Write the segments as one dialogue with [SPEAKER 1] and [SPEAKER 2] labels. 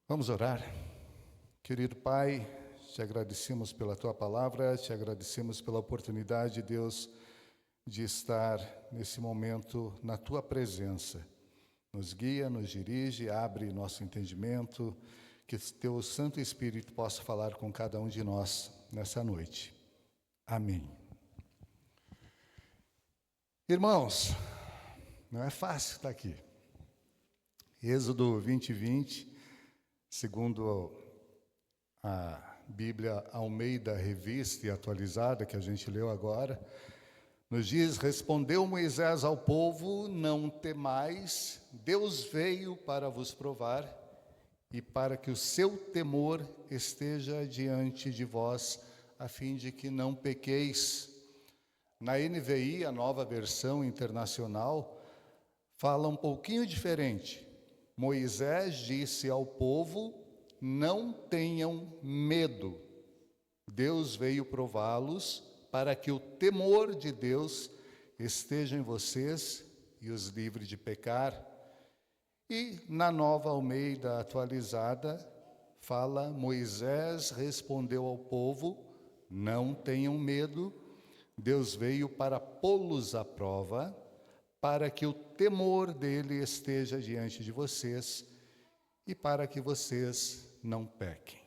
[SPEAKER 1] Vamos orar. Querido Pai, te agradecemos pela Tua palavra, te agradecemos pela oportunidade, Deus, de estar nesse momento na Tua presença. Nos guia, nos dirige, abre nosso entendimento, que Teu Santo Espírito possa falar com cada um de nós nessa noite. Amém. Irmãos, não é fácil estar aqui. Êxodo 20, segundo a Bíblia Almeida Revista e Atualizada, que a gente leu agora, nos diz: respondeu Moisés ao povo, não temais, Deus veio para vos provar e para que o seu temor esteja diante de vós, a fim de que não pequeis. Na NVI, a nova versão internacional, fala um pouquinho diferente. Moisés disse ao povo: não tenham medo. Deus veio prová-los para que o temor de Deus esteja em vocês e os livre de pecar. E na nova Almeida atualizada, fala: Moisés respondeu ao povo: não tenham medo. Deus veio para pô-los à prova, para que o temor dele esteja diante de vocês e para que vocês não pequem.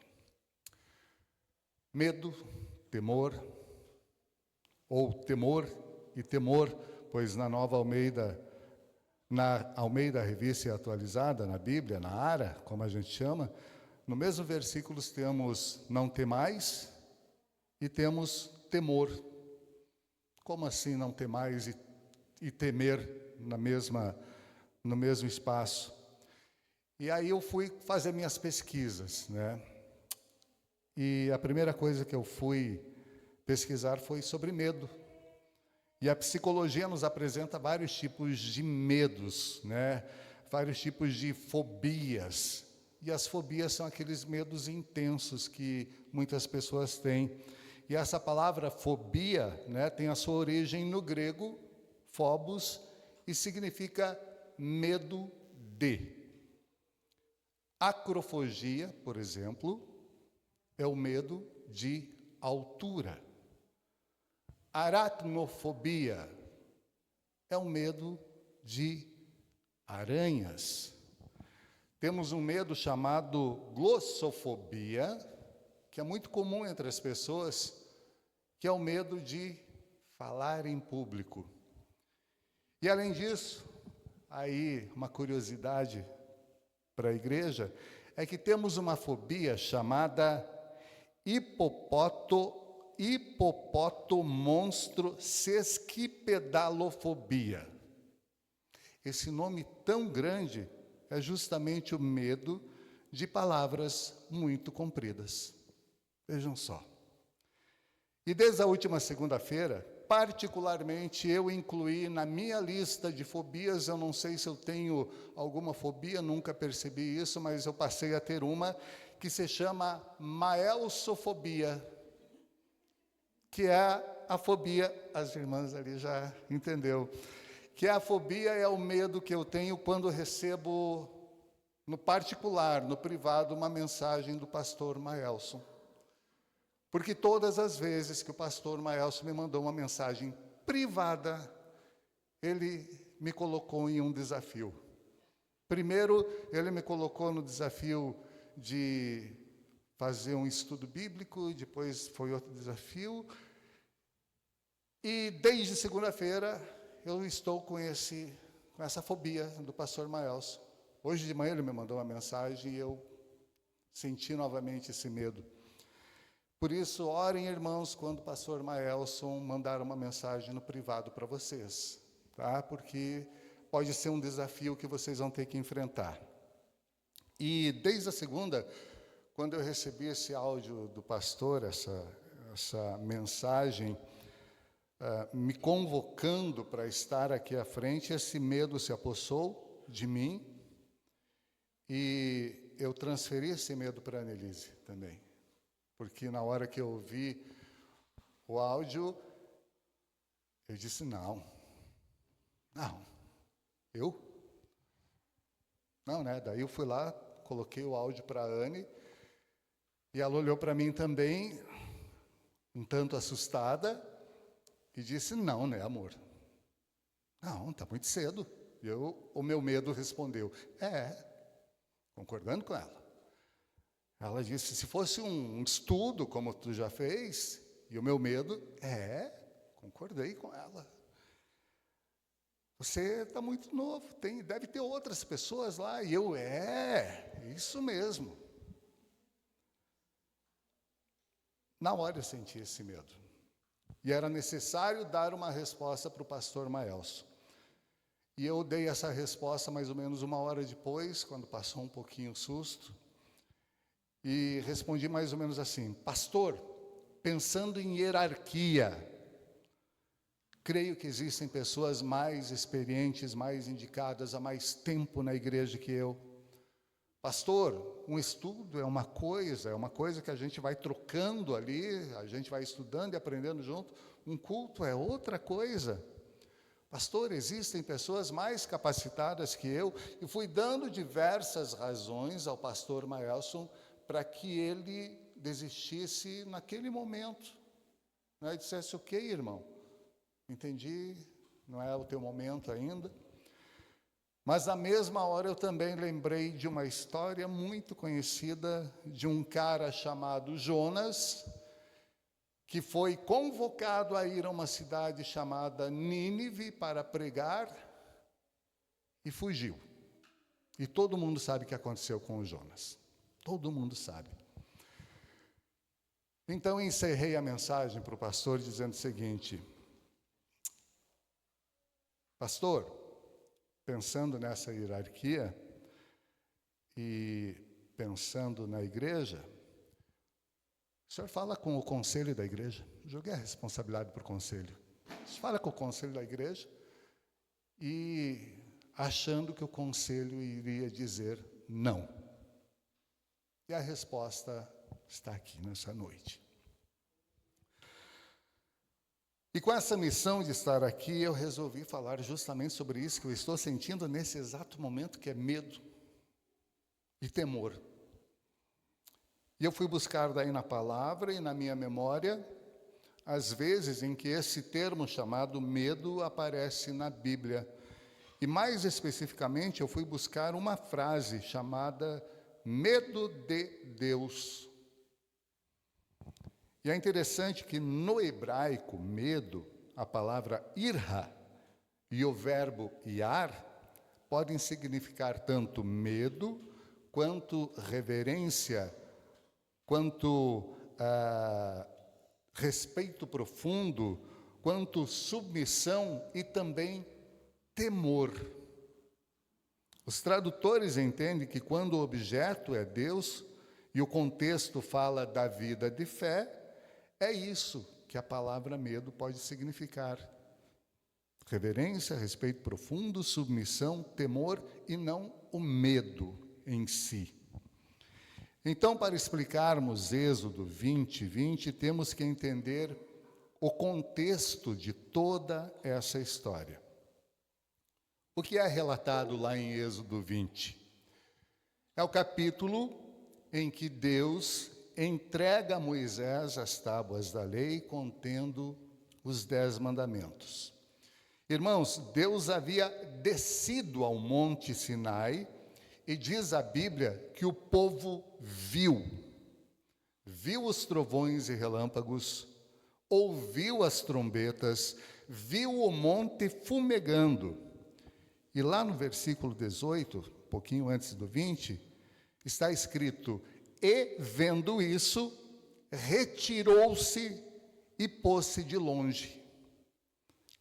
[SPEAKER 1] Medo, temor, ou temor e temor, pois na nova Almeida, na Almeida Revista Atualizada, na Bíblia, na ARA, como a gente chama, no mesmo versículo temos não temais e temos temor. Como assim não temais e temer no mesmo espaço? E aí eu fui fazer minhas pesquisas, né? E a primeira coisa que eu fui pesquisar foi sobre medo. E a psicologia nos apresenta vários tipos de medos, né? Vários tipos de fobias. E as fobias são aqueles medos intensos que muitas pessoas têm. E essa palavra fobia, né, tem a sua origem no grego, phobos, e significa medo de. Acrofogia, por exemplo, é o medo de altura. Aracnofobia é o medo de aranhas. Temos um medo chamado glossofobia, que é muito comum entre as pessoas, que é o medo de falar em público. E além disso, aí uma curiosidade para a igreja, é que temos uma fobia chamada hipopotomonstrosesquipedalofobia. Esse nome tão grande é justamente o medo de palavras muito compridas. Vejam só. E desde a última segunda-feira, particularmente eu incluí na minha lista de fobias, eu não sei se eu tenho alguma fobia, nunca percebi isso, mas eu passei a ter uma que se chama maelsofobia, que é a fobia, as irmãs ali já entendeu, que a fobia é o medo que eu tenho quando recebo no particular, no privado, uma mensagem do pastor Maelson. Porque todas as vezes que o pastor Maelson me mandou uma mensagem privada, ele me colocou em um desafio. Primeiro, ele me colocou no desafio de fazer um estudo bíblico, depois foi outro desafio. E desde segunda-feira, eu estou com essa fobia do pastor Maelson. Hoje de manhã ele me mandou uma mensagem e eu senti novamente esse medo. Por isso, orem, irmãos, quando o pastor Maelson mandar uma mensagem no privado para vocês, tá? Porque pode ser um desafio que vocês vão ter que enfrentar. E desde a segunda, quando eu recebi esse áudio do pastor, essa mensagem, me convocando para estar aqui à frente, esse medo se apossou de mim e eu transferi esse medo para a Annelise também. Porque na hora que eu ouvi o áudio, eu disse: não, eu? Não, né? Daí eu fui lá, coloquei o áudio para a Anne, e ela olhou para mim também, um tanto assustada, e disse, não, né, amor? Não, está muito cedo. E o meu medo respondeu, concordando com ela. Ela disse, se fosse um estudo, como tu já fez, e o meu medo, concordei com ela. Você está muito novo, deve ter outras pessoas lá. E eu, isso mesmo. Na hora eu senti esse medo. E era necessário dar uma resposta para o pastor Maelson. E eu dei essa resposta mais ou menos 1 hora depois, quando passou um pouquinho o susto. E respondi mais ou menos assim, pastor, pensando em hierarquia, creio que existem pessoas mais experientes, mais indicadas há mais tempo na igreja que eu. Pastor, um estudo é uma coisa que a gente vai trocando ali, a gente vai estudando e aprendendo junto. Um culto é outra coisa. Pastor, existem pessoas mais capacitadas que eu, e fui dando diversas razões ao pastor Maelson para que ele desistisse naquele momento. Né? E dissesse, ok, irmão, entendi, não é o teu momento ainda. Mas, na mesma hora, eu também lembrei de uma história muito conhecida de um cara chamado Jonas, que foi convocado a ir a uma cidade chamada Nínive para pregar e fugiu. E todo mundo sabe o que aconteceu com o Jonas. Todo mundo sabe. Então, encerrei a mensagem para o pastor dizendo o seguinte, pastor, pensando nessa hierarquia e pensando na igreja, o senhor fala com o conselho da igreja, joguei a responsabilidade para o conselho. O senhor fala com o conselho da igreja e achando que o conselho iria dizer não. E a resposta está aqui nessa noite. E com essa missão de estar aqui, eu resolvi falar justamente sobre isso que eu estou sentindo nesse exato momento, que é medo e temor. E eu fui buscar daí na palavra e na minha memória as vezes em que esse termo chamado medo aparece na Bíblia. E mais especificamente, eu fui buscar uma frase chamada medo de Deus. E é interessante que no hebraico, medo, a palavra irha e o verbo iar podem significar tanto medo, quanto reverência, quanto respeito profundo, quanto submissão e também temor. Os tradutores entendem que quando o objeto é Deus e o contexto fala da vida de fé, é isso que a palavra medo pode significar. Reverência, respeito profundo, submissão, temor e não o medo em si. Então, para explicarmos Êxodo 20, temos que entender o contexto de toda essa história. O que é relatado lá em Êxodo 20? É o capítulo em que Deus entrega a Moisés as tábuas da lei contendo os 10 mandamentos. Irmãos, Deus havia descido ao Monte Sinai e diz a Bíblia que o povo viu os trovões e relâmpagos, ouviu as trombetas, viu o monte fumegando. E lá no versículo 18, um pouquinho antes do 20, está escrito, e vendo isso, retirou-se e pôs-se de longe.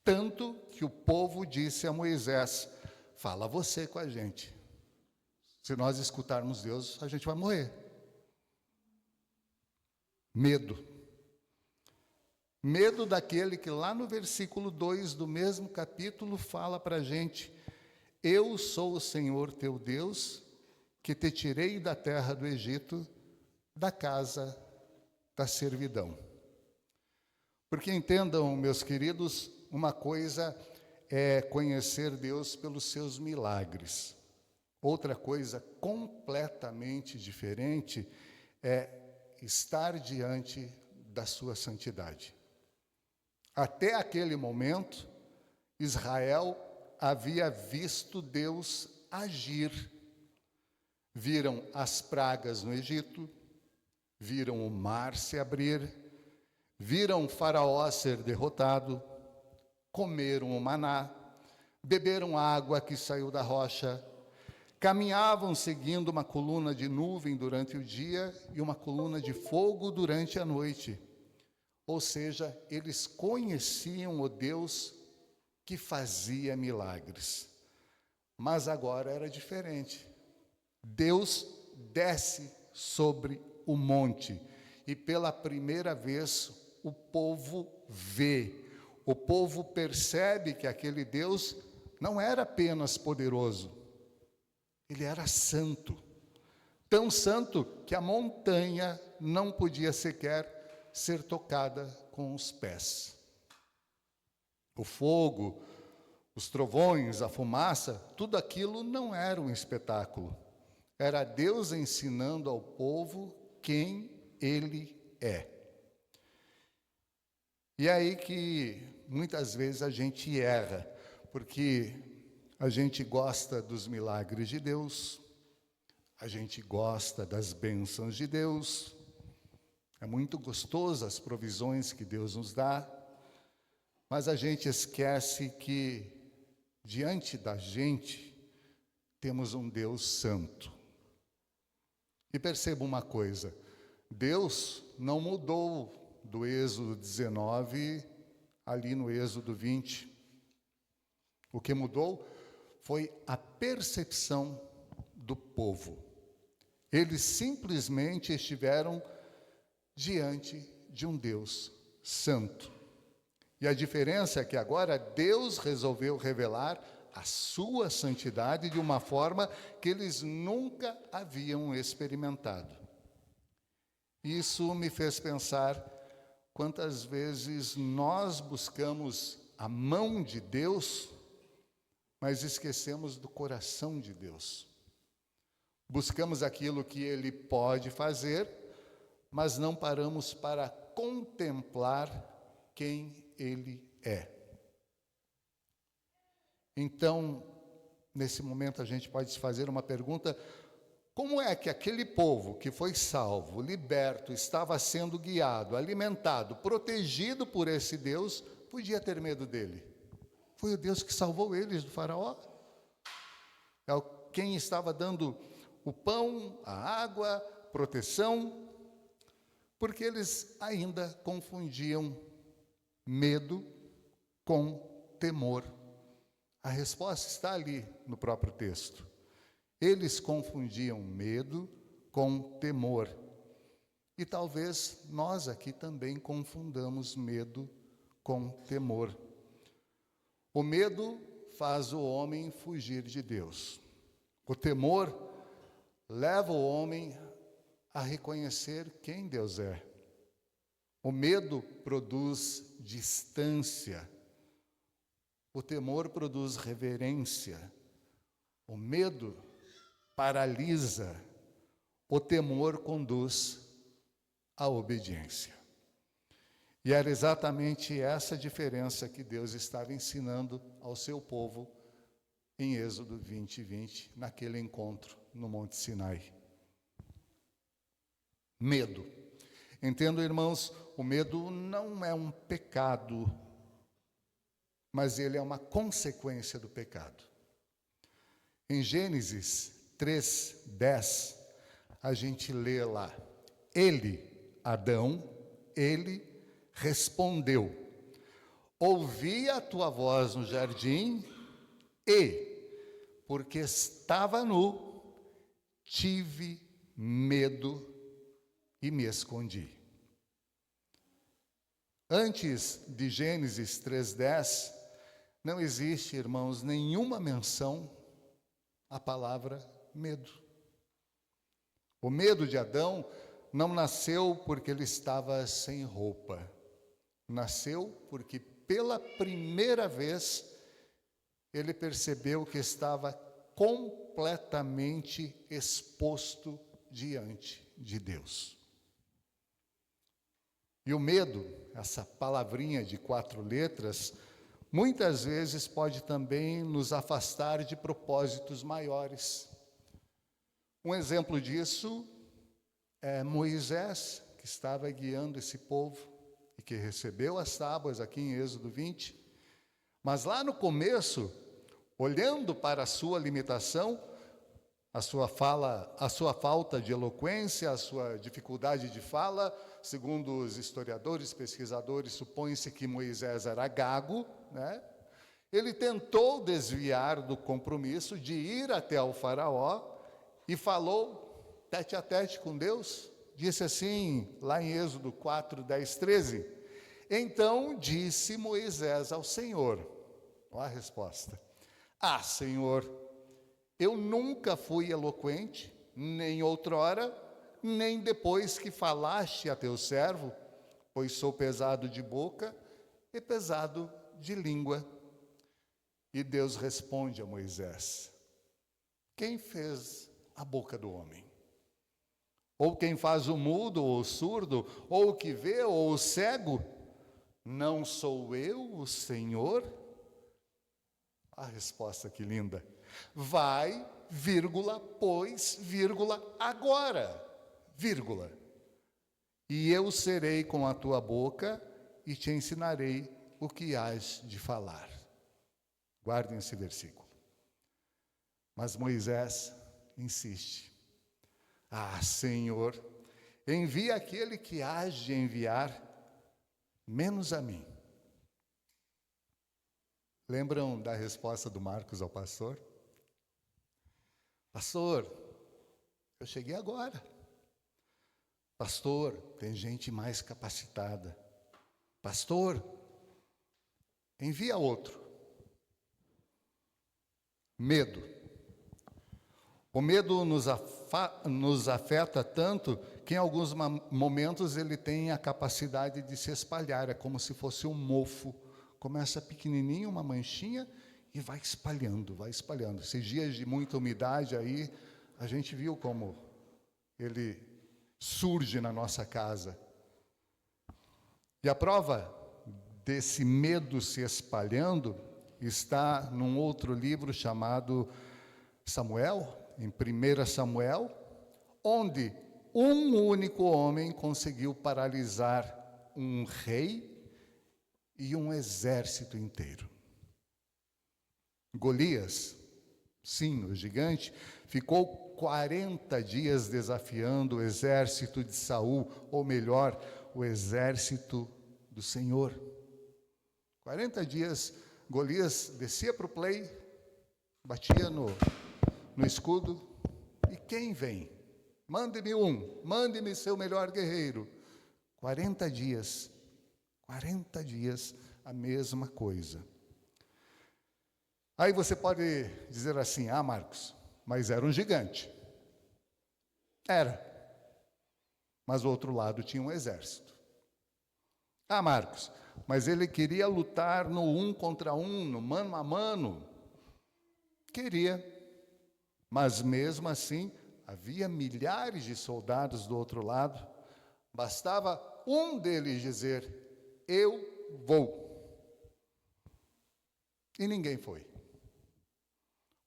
[SPEAKER 1] Tanto que o povo disse a Moisés, fala você com a gente. Se nós escutarmos Deus, a gente vai morrer. Medo. Medo daquele que lá no versículo 2 do mesmo capítulo fala para a gente, eu sou o Senhor teu Deus, que te tirei da terra do Egito, da casa da servidão. Porque entendam, meus queridos, uma coisa é conhecer Deus pelos seus milagres. outra coisa completamente diferente é estar diante da sua santidade. Até aquele momento, Israel havia visto Deus agir. Viram as pragas no Egito, viram o mar se abrir, viram Faraó ser derrotado, comeram o maná, beberam água que saiu da rocha, caminhavam seguindo uma coluna de nuvem durante o dia e uma coluna de fogo durante a noite. Ou seja, eles conheciam o Deus que fazia milagres. Mas agora era diferente. Deus desce sobre o monte e pela primeira vez o povo vê. O povo percebe que aquele Deus não era apenas poderoso, ele era santo. Tão santo que a montanha não podia sequer ser tocada com os pés. O fogo, os trovões, a fumaça, tudo aquilo não era um espetáculo. Era Deus ensinando ao povo quem Ele é. E é aí que muitas vezes a gente erra, porque a gente gosta dos milagres de Deus, a gente gosta das bênçãos de Deus, é muito gostoso as provisões que Deus nos dá, mas a gente esquece que diante da gente temos um Deus santo. E perceba uma coisa, Deus não mudou do Êxodo 19 ali no Êxodo 20. O que mudou foi a percepção do povo. Eles simplesmente estiveram diante de um Deus santo. E a diferença é que agora Deus resolveu revelar a sua santidade de uma forma que eles nunca haviam experimentado. Isso me fez pensar quantas vezes nós buscamos a mão de Deus, mas esquecemos do coração de Deus. Buscamos aquilo que Ele pode fazer, mas não paramos para contemplar quem Ele é. Então, nesse momento a gente pode se fazer uma pergunta: como é que aquele povo que foi salvo, liberto, estava sendo guiado, alimentado, protegido por esse Deus, podia ter medo dele? Foi o Deus que salvou eles do faraó. É quem estava dando o pão, a água, proteção, porque eles ainda confundiam medo com temor. A resposta está ali no próprio texto. Eles confundiam medo com temor. E talvez nós aqui também confundamos medo com temor. O medo faz o homem fugir de Deus. O temor leva o homem a reconhecer quem Deus é. O medo produz distância. O temor produz reverência. O medo paralisa. O temor conduz à obediência. E era exatamente essa diferença que Deus estava ensinando ao seu povo em Êxodo 20, naquele encontro no Monte Sinai. Medo. Entendo, irmãos, o medo não é um pecado, mas ele é uma consequência do pecado. Em Gênesis 3:10, a gente lê lá: ele, Adão, ele respondeu: ouvi a tua voz no jardim e, porque estava nu, tive medo e me escondi. Antes de Gênesis 3:10, não existe, irmãos, nenhuma menção à palavra medo. O medo de Adão não nasceu porque ele estava sem roupa. Nasceu porque pela primeira vez ele percebeu que estava completamente exposto diante de Deus. E o medo, essa palavrinha de 4 letras, muitas vezes pode também nos afastar de propósitos maiores. Um exemplo disso é Moisés, que estava guiando esse povo e que recebeu as tábuas aqui em Êxodo 20. Mas lá no começo, olhando para a sua limitação, a sua falta de eloquência, a sua dificuldade de fala, segundo os historiadores, pesquisadores, supõe-se que Moisés era gago, né? Ele tentou desviar do compromisso de ir até o faraó e falou tete a tete com Deus. Disse assim, lá em Êxodo 4, 10, 13. Então disse Moisés ao Senhor, olha a resposta: Ah, Senhor, eu nunca fui eloquente, nem outrora, nem depois que falaste a teu servo, pois sou pesado de boca e pesado de língua. E Deus responde a Moisés: Quem fez a boca do homem? Ou quem faz o mudo ou o surdo, ou o que vê ou o cego? Não sou eu o Senhor? A resposta que linda. Vai, vírgula, pois, vírgula, agora, vírgula. E eu serei com a tua boca e te ensinarei o que hás de falar. Guardem esse versículo. Mas Moisés insiste. Ah, Senhor, envia aquele que hás de enviar, menos a mim. Lembram da resposta do Marcos ao pastor? Pastor, eu cheguei agora. Pastor, tem gente mais capacitada. Pastor, envia outro. Medo. O medo nos afeta tanto que em alguns momentos ele tem a capacidade de se espalhar. É como se fosse um mofo. Começa pequenininho, uma manchinha, e vai espalhando, vai espalhando. Esses dias de muita umidade aí, a gente viu como ele surge na nossa casa. E a prova desse medo se espalhando está num outro livro chamado Samuel, em 1 Samuel, onde um único homem conseguiu paralisar um rei e um exército inteiro. Golias, sim, o gigante, ficou 40 dias desafiando o exército de Saul, ou melhor, o exército do Senhor. 40 dias, Golias descia para o play, batia no escudo, e quem vem? Mande-me mande-me seu melhor guerreiro. 40 dias, a mesma coisa. Aí você pode dizer assim, ah, Marcos, mas era um gigante. Era. Mas o outro lado tinha um exército. Ah, Marcos, mas ele queria lutar no 1 contra 1, no mano a mano. Queria. Mas mesmo assim, havia milhares de soldados do outro lado. Bastava um deles dizer, eu vou. E ninguém foi.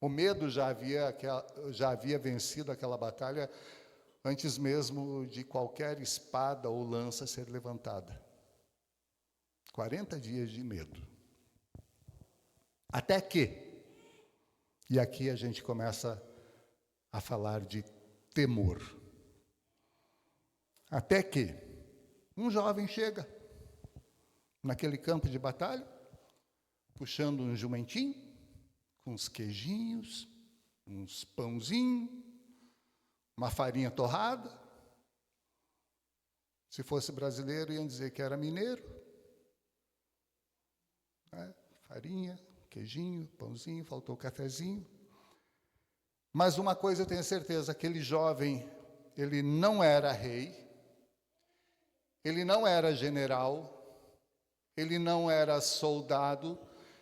[SPEAKER 1] O medo já havia vencido aquela batalha antes mesmo de qualquer espada ou lança ser levantada. 40 dias de medo. Até que, e aqui a gente começa a falar de temor. Até que um jovem chega naquele campo de batalha, puxando um jumentinho, com uns queijinhos, uns pãozinhos, uma farinha torrada. Se fosse brasileiro, iam dizer que era mineiro. Farinha, queijinho, pãozinho, faltou o cafezinho. Mas uma coisa eu tenho certeza, aquele jovem, ele não era rei, ele não era general, ele não era soldado,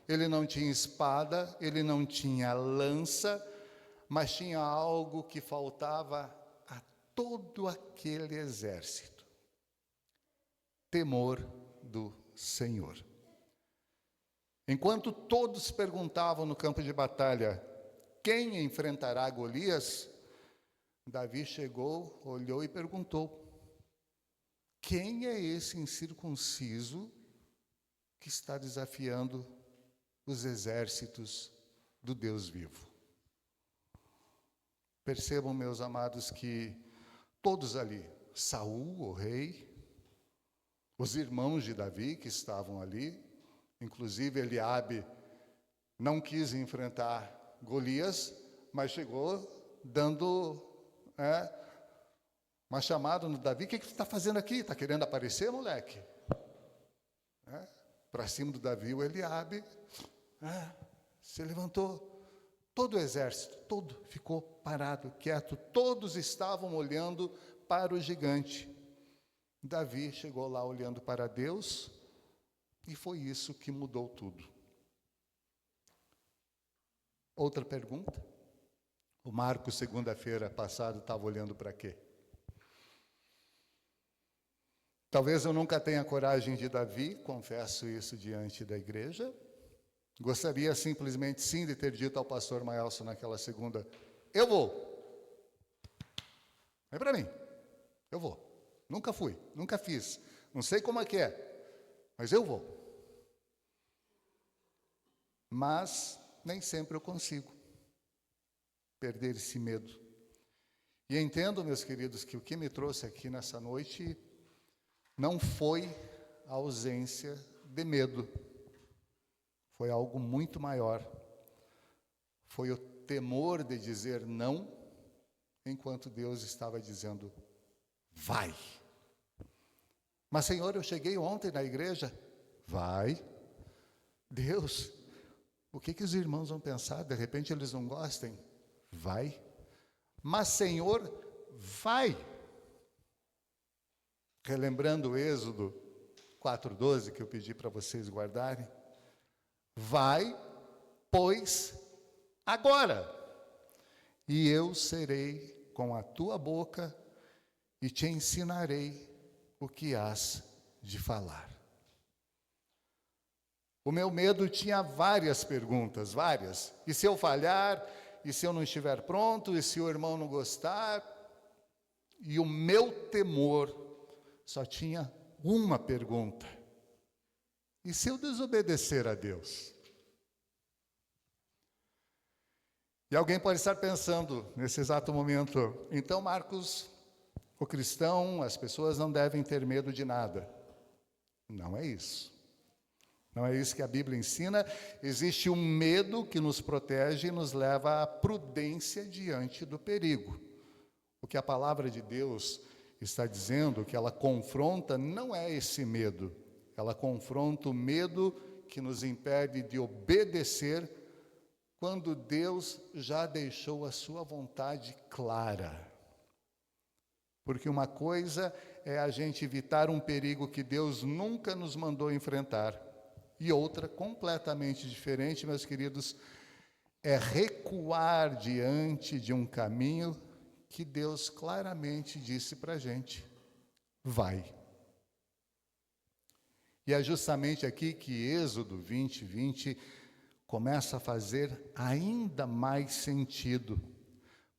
[SPEAKER 1] ele não tinha espada, ele não tinha lança, mas tinha algo que faltava a todo aquele exército: temor do Senhor. Enquanto todos perguntavam no campo de batalha: quem enfrentará Golias? Davi chegou, olhou e perguntou: quem é esse incircunciso que está desafiando os exércitos do Deus vivo? Percebam, meus amados, que todos ali, Saul, o rei, os irmãos de Davi que estavam ali, inclusive Eliabe, não quis enfrentar Golias, mas chegou dando uma chamada no Davi: o que tu está fazendo aqui? Está querendo aparecer, moleque? Para cima do Davi, o Eliabe se levantou. Todo o exército, todo ficou parado, quieto. Todos estavam olhando para o gigante. Davi chegou lá olhando para Deus, e foi isso que mudou tudo. Outra pergunta? O Marcos, segunda-feira passada, estava olhando para quê? Talvez eu nunca tenha coragem de Davi, confesso isso diante da igreja. Gostaria simplesmente, sim, de ter dito ao pastor Maelson naquela segunda: eu vou. Vem para mim. Eu vou. Nunca fui, nunca fiz. Não sei como é que é, mas eu vou. Mas nem sempre eu consigo perder esse medo. E entendo, meus queridos, que o que me trouxe aqui nessa noite não foi a ausência de medo. Foi algo muito maior. Foi o temor de dizer não, enquanto Deus estava dizendo: vai. Mas, Senhor, eu cheguei ontem na igreja. Vai. Deus, o que os irmãos vão pensar? De repente eles não gostem? Vai. Mas, Senhor, vai. Relembrando o Êxodo 4:12, que eu pedi para vocês guardarem. Vai, pois, agora, e eu serei com a tua boca e te ensinarei o que hás de falar. O meu medo tinha várias perguntas, várias. E se eu falhar? E se eu não estiver pronto? E se o irmão não gostar? E o meu temor só tinha uma pergunta: e se eu desobedecer a Deus? E alguém pode estar pensando nesse exato momento: então, Marcos, o cristão, as pessoas não devem ter medo de nada. Não é isso. Não é isso que a Bíblia ensina. Existe um medo que nos protege e nos leva à prudência diante do perigo. O que a palavra de Deus está dizendo, que ela confronta, não é esse medo. Ela confronta o medo que nos impede de obedecer quando Deus já deixou a sua vontade clara. Porque uma coisa é a gente evitar um perigo que Deus nunca nos mandou enfrentar. E outra, completamente diferente, meus queridos, é recuar diante de um caminho que Deus claramente disse para a gente: vai. E é justamente aqui que Êxodo 20:20 começa a fazer ainda mais sentido.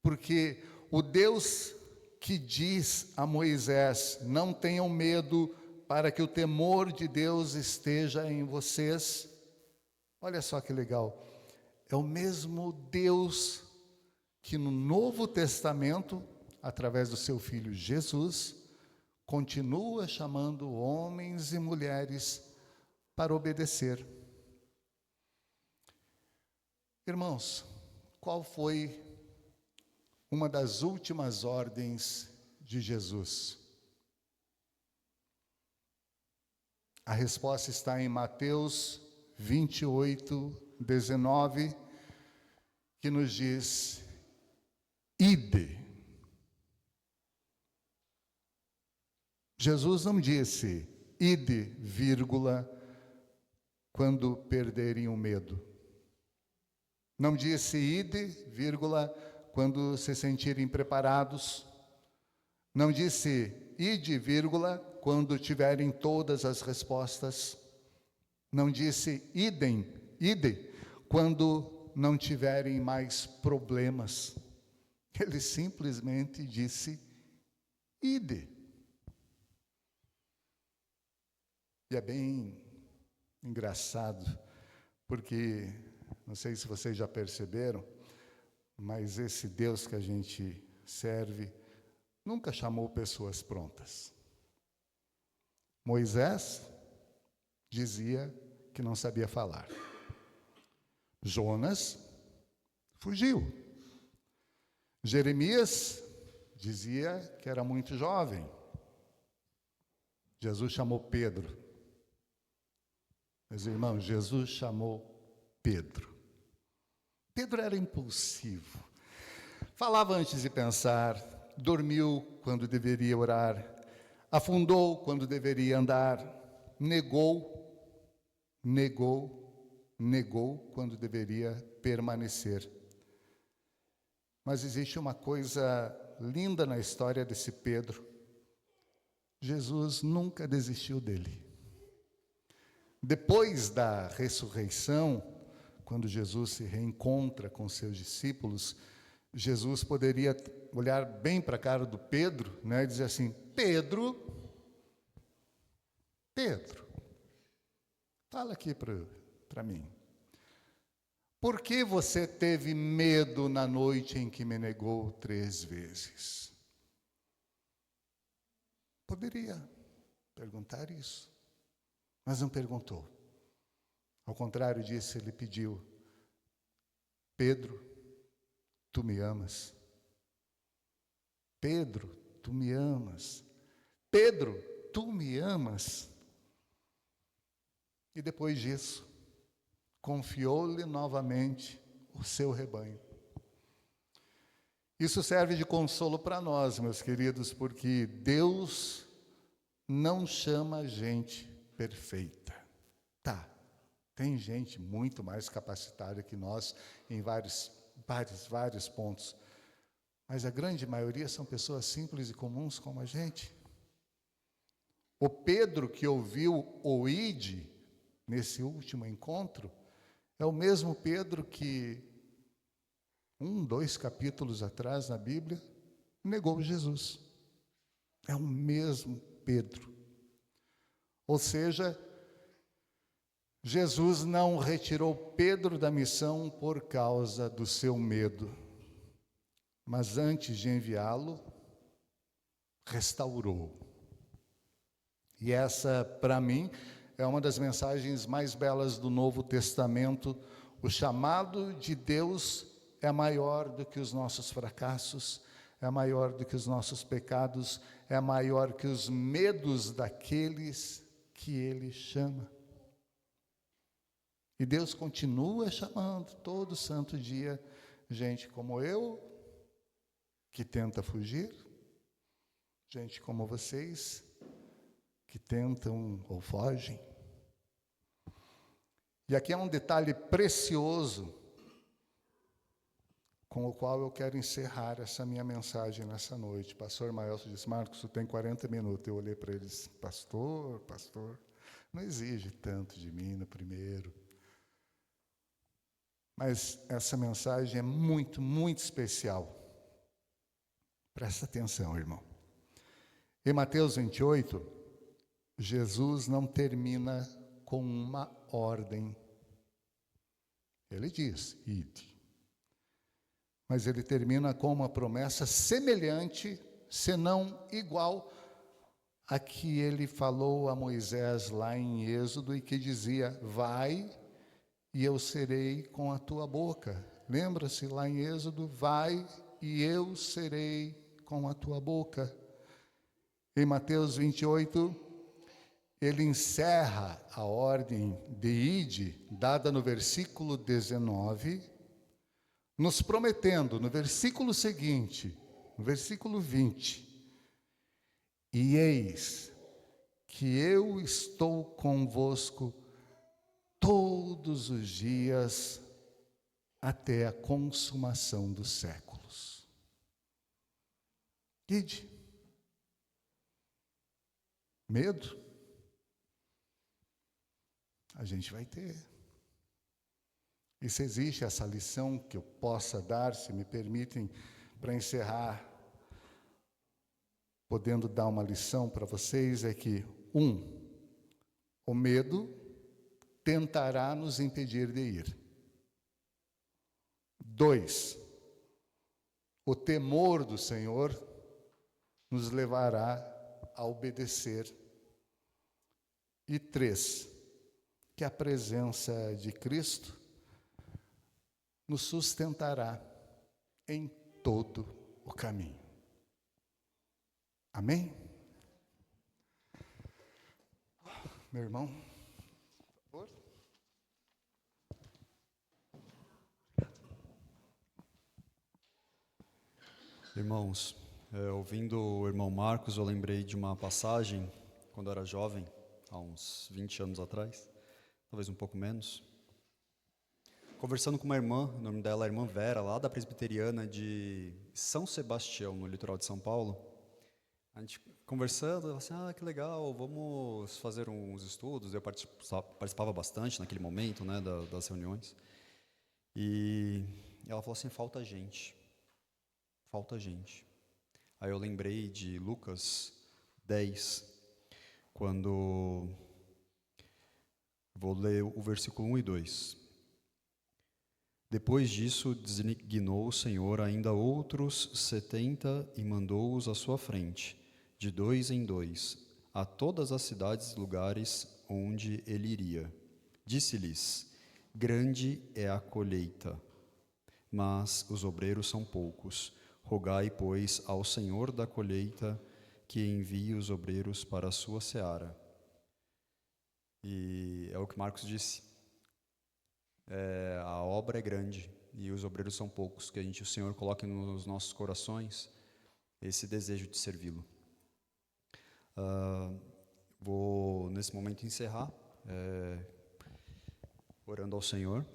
[SPEAKER 1] Porque o Deus que diz a Moisés: não tenham medo, para que o temor de Deus esteja em vocês. Olha só que legal. É o mesmo Deus que no Novo Testamento, através do seu Filho Jesus, continua chamando homens e mulheres para obedecer. Irmãos, qual foi uma das últimas ordens de Jesus? A resposta está em Mateus 28:19, que nos diz: ide. Jesus não disse ide, vírgula, quando perderem o medo. Não disse ide, vírgula, quando se sentirem preparados. Não disse ide, vírgula, quando tiverem todas as respostas. Não disse ide, quando não tiverem mais problemas. Ele simplesmente disse ide. E é bem engraçado, porque, não sei se vocês já perceberam, mas esse Deus que a gente serve nunca chamou pessoas prontas. Moisés dizia que não sabia falar. Jonas fugiu. Jeremias dizia que era muito jovem. Jesus chamou Pedro. Meus irmãos, Jesus chamou Pedro. Pedro era impulsivo. Falava antes de pensar, dormiu quando deveria orar, afundou quando deveria andar, negou quando deveria permanecer. Mas existe uma coisa linda na história desse Pedro. Jesus nunca desistiu dele. Depois da ressurreição, quando Jesus se reencontra com seus discípulos, Jesus poderia olhar bem para a cara do Pedro, né, e dizer assim: Pedro, fala aqui para mim. Por que você teve medo na noite em que me negou 3 vezes? Poderia perguntar isso, mas não perguntou. Ao contrário disso, ele pediu: Pedro, tu me amas? Pedro, tu me amas? Pedro, tu me amas? E depois disso, confiou-lhe novamente o seu rebanho. Isso serve de consolo para nós, meus queridos, porque Deus não chama gente perfeita. Tá, tem gente muito mais capacitada que nós em vários pontos. Mas a grande maioria são pessoas simples e comuns como a gente. O Pedro que ouviu o ide nesse último encontro é o mesmo Pedro que 2 capítulos atrás na Bíblia negou Jesus. É o mesmo Pedro. Ou seja, Jesus não retirou Pedro da missão por causa do seu medo, mas antes de enviá-lo, restaurou. E essa, para mim, é uma das mensagens mais belas do Novo Testamento. O chamado de Deus é maior do que os nossos fracassos, é maior do que os nossos pecados, é maior que os medos daqueles que Ele chama. E Deus continua chamando todo santo dia gente como eu, que tenta fugir, gente como vocês, que tentam ou fogem. E aqui é um detalhe precioso com o qual eu quero encerrar essa minha mensagem nessa noite. Pastor Maelson disse: Marcos, tu tem 40 minutos. Eu olhei para ele e disse: pastor, não exige tanto de mim no primeiro. Mas essa mensagem é muito, muito especial. Presta atenção, irmão. Em Mateus 28, Jesus não termina com uma ordem. Ele diz: ide. Mas ele termina com uma promessa semelhante, senão igual, a que ele falou a Moisés lá em Êxodo e que dizia: vai e eu serei com a tua boca. Lembra-se lá em Êxodo: vai e eu serei com a tua boca. Em Mateus 28, ele encerra a ordem de ide, dada no versículo 19, nos prometendo, no versículo seguinte, no versículo 20, e eis que eu estou convosco todos os dias até a consumação dos séculos. Guide. Medo? A gente vai ter. E se existe essa lição que eu possa dar, se me permitem, para encerrar, podendo dar uma lição para vocês, é que, o medo tentará nos impedir de ir. 2, o temor do Senhor nos levará a obedecer. E 3, que a presença de Cristo nos sustentará em todo o caminho. Amém? Meu irmão, por favor.
[SPEAKER 2] Irmãos, ouvindo o irmão Marcos, eu lembrei de uma passagem, quando eu era jovem, há uns 20 anos atrás, talvez um pouco menos, conversando com uma irmã, o nome dela é Irmã Vera, lá da Presbiteriana de São Sebastião, no litoral de São Paulo. A gente conversando, ela assim, que legal, vamos fazer uns estudos. Eu participava bastante naquele momento, né, das reuniões. E ela falou assim, falta gente. Aí eu lembrei de Lucas 10, quando vou ler o versículo 1 e 2. Depois disso, designou o Senhor ainda outros 70 e mandou-os à sua frente, de 2 em 2, a todas as cidades e lugares onde ele iria. Disse-lhes, grande é a colheita, mas os obreiros são poucos. Rogai, pois, ao Senhor da colheita que envie os obreiros para a sua seara. E é o que Marcos disse. A obra é grande e os obreiros são poucos, que o Senhor coloque nos nossos corações esse desejo de servi-lo. Vou, nesse momento, encerrar orando ao Senhor.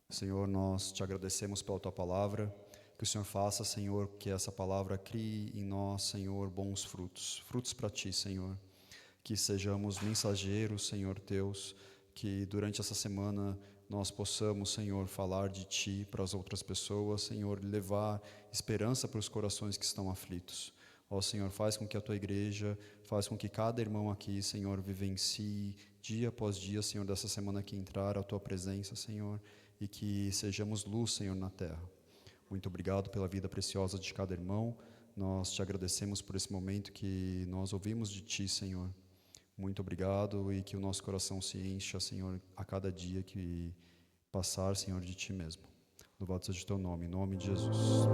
[SPEAKER 2] Senhor, nós te agradecemos pela tua palavra, que o Senhor faça, Senhor, que essa palavra crie em nós, Senhor, bons frutos para ti, Senhor, que sejamos mensageiros, Senhor Deus, que durante essa semana nós possamos, Senhor, falar de ti para as outras pessoas, Senhor, levar esperança para os corações que estão aflitos. Ó Senhor, faz com que a tua igreja, faz com que cada irmão aqui, Senhor, vivencie dia após dia, Senhor, dessa semana que entrar a tua presença, Senhor, e que sejamos luz, Senhor, na terra. Muito obrigado pela vida preciosa de cada irmão. Nós te agradecemos por esse momento que nós ouvimos de ti, Senhor. Muito obrigado e que o nosso coração se encha, Senhor, a cada dia que passar, Senhor, de ti mesmo. Louvado seja o teu nome, em nome de Jesus.